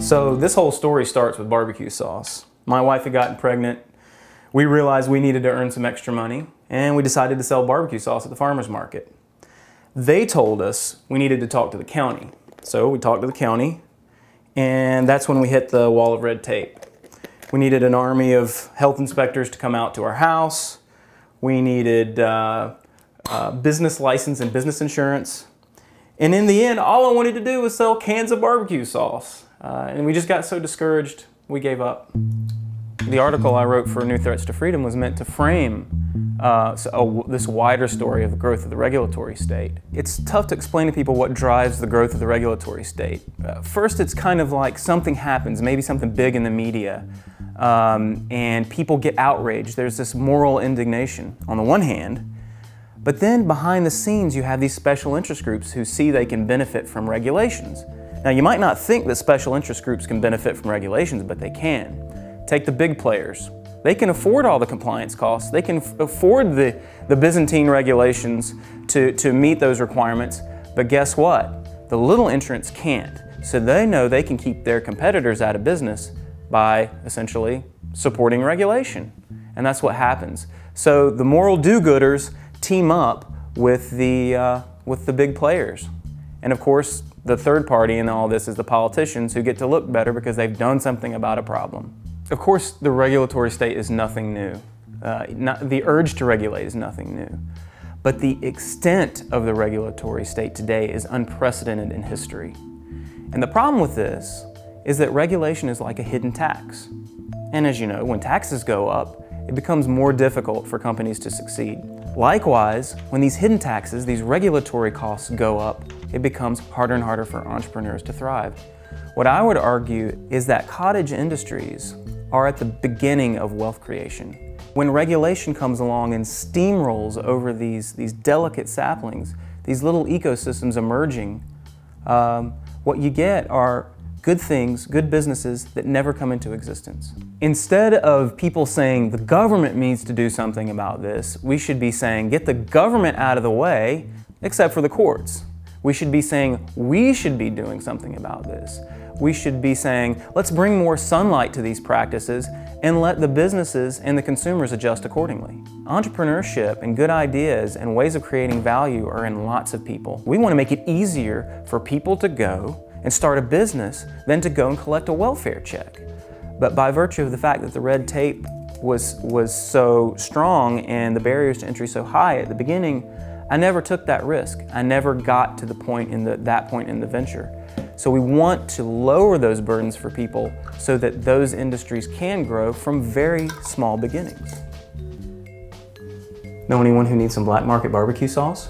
So this whole story starts with barbecue sauce. My wife had gotten pregnant. We realized we needed to earn some extra money, and we decided to sell barbecue sauce at the farmer's market. They told us we needed to talk to the county. So we talked to the county, and that's when we hit the wall of red tape. We needed an army of health inspectors to come out to our house. We needed business license and business insurance. And in the end, all I wanted to do was sell cans of barbecue sauce. And we just got so discouraged, we gave up. The article I wrote for New Threats to Freedom was meant to frame this wider story of the growth of the regulatory state. It's tough to explain to people what drives the growth of the regulatory state. First, it's kind of like something happens, maybe something big in the media, and people get outraged. There's this moral indignation on the one hand, but then behind the scenes you have these special interest groups who see they can benefit from regulations. Now, you might not think that special interest groups can benefit from regulations, but they can. Take the big players. They can afford all the compliance costs. They can afford the Byzantine regulations to meet those requirements. But guess what? The little entrants can't. So they know they can keep their competitors out of business by essentially supporting regulation. And that's what happens. So the moral do-gooders team up with the big players. And of course, the third party in all this is the politicians who get to look better because they've done something about a problem. Of course, the regulatory state is nothing new. The urge to regulate is nothing new. But the extent of the regulatory state today is unprecedented in history. And the problem with this is that regulation is like a hidden tax. And as you know, when taxes go up, it becomes more difficult for companies to succeed. Likewise, when these hidden taxes, these regulatory costs go up, it becomes harder and harder for entrepreneurs to thrive. What I would argue is that cottage industries are at the beginning of wealth creation. When regulation comes along and steamrolls over these delicate saplings, these little ecosystems emerging, what you get are good things, good businesses that never come into existence. Instead of people saying the government needs to do something about this, we should be saying get the government out of the way, except for the courts. We should be saying we should be doing something about this. We should be saying let's bring more sunlight to these practices and let the businesses and the consumers adjust accordingly. Entrepreneurship and good ideas and ways of creating value are in lots of people. We want to make it easier for people to go and start a business than to go and collect a welfare check. But by virtue of the fact that the red tape was so strong and the barriers to entry so high at the beginning, I never took that risk. I never got to the point in that point in the venture. So we want to lower those burdens for people so that those industries can grow from very small beginnings. Know anyone who needs some black market barbecue sauce?